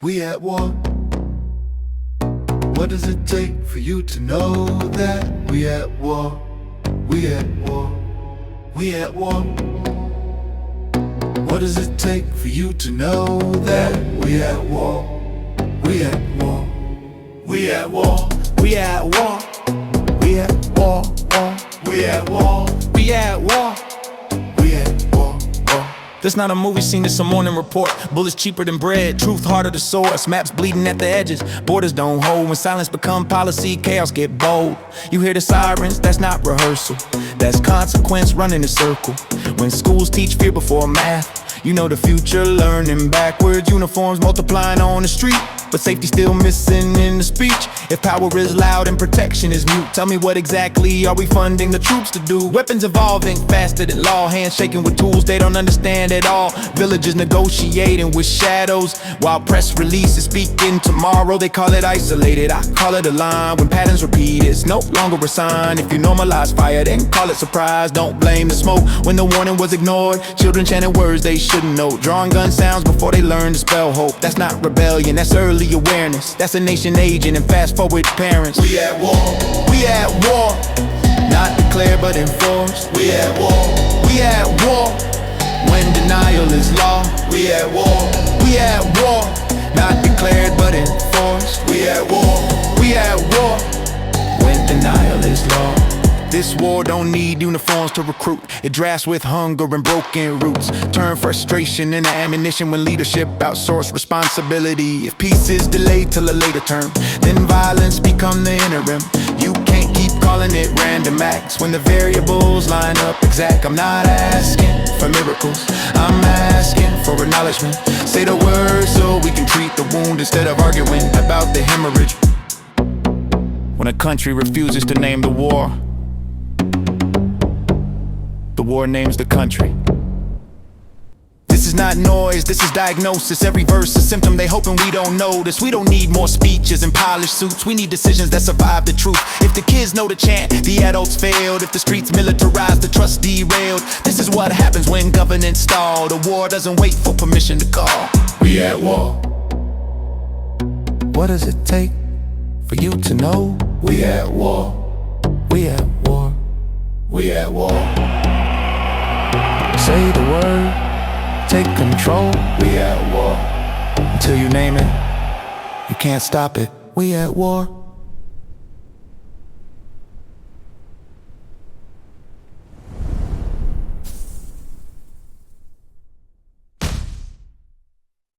We at war. What does it take for you to know that we at war? We at war. We at war. What does it take for you to know that we at war? We at war. We at war. We at war. We at war. We at war. We at war. We at war. This not a movie scene, it's a morning report. Bullets cheaper than bread, truth harder to source. Maps bleeding at the edges, borders don't hold. When silence become policy, chaos get bold. You hear the sirens, that's not rehearsal, that's consequence running a circle. When schools teach fear before math, you know the future learning backwards. Uniforms multiplying on the street, but safety still missing in the speech. If power is loud and protection is mute, tell me what exactly are we funding the troops to do? Weapons evolving faster than law, hands shaking with tools they don't understand at all. Villages negotiating with shadows, while press releases speaking tomorrow. They call it isolated, I call it a line. When patterns repeat, it's no longer a sign. If you normalize fire, then call it surprise. Don't blame the smoke when the warning was ignored. Children chanting words they shouldn't know, drawing gun sounds before they learn to spell hope. That's not rebellion, that's early awareness. That's a nation aging and fast forward parents. We at war. We at war, not declared but enforced. We at war. We at war, when denial is law. We at war. We at war, not declared but enforced. We at war. We at war, when denial is law. This war don't need uniforms to recruit. It drafts with hunger and broken roots. Turn frustration into ammunition when leadership outsource responsibility. If peace is delayed till a later term, then violence become the interim. You can't keep calling it random acts when the variables line up exact. I'm not asking for miracles, I'm asking for acknowledgement. Say the words so we can treat the wound instead of arguing about the hemorrhage. When a country refuses to name the war names the country. This is not noise, this is diagnosis. Every verse a symptom they hoping we don't notice. We don't need more speeches and polished suits, we need decisions that survive the truth. If the kids know the chant, the adults failed. If the streets militarized, the trust derailed. This is what happens when governance stall. The war doesn't wait for permission to call. We at war. What does it take for you to know? We at war. We at war. We at war. Say the word, take control. We at war. Until you name it, you can't stop it. We at war.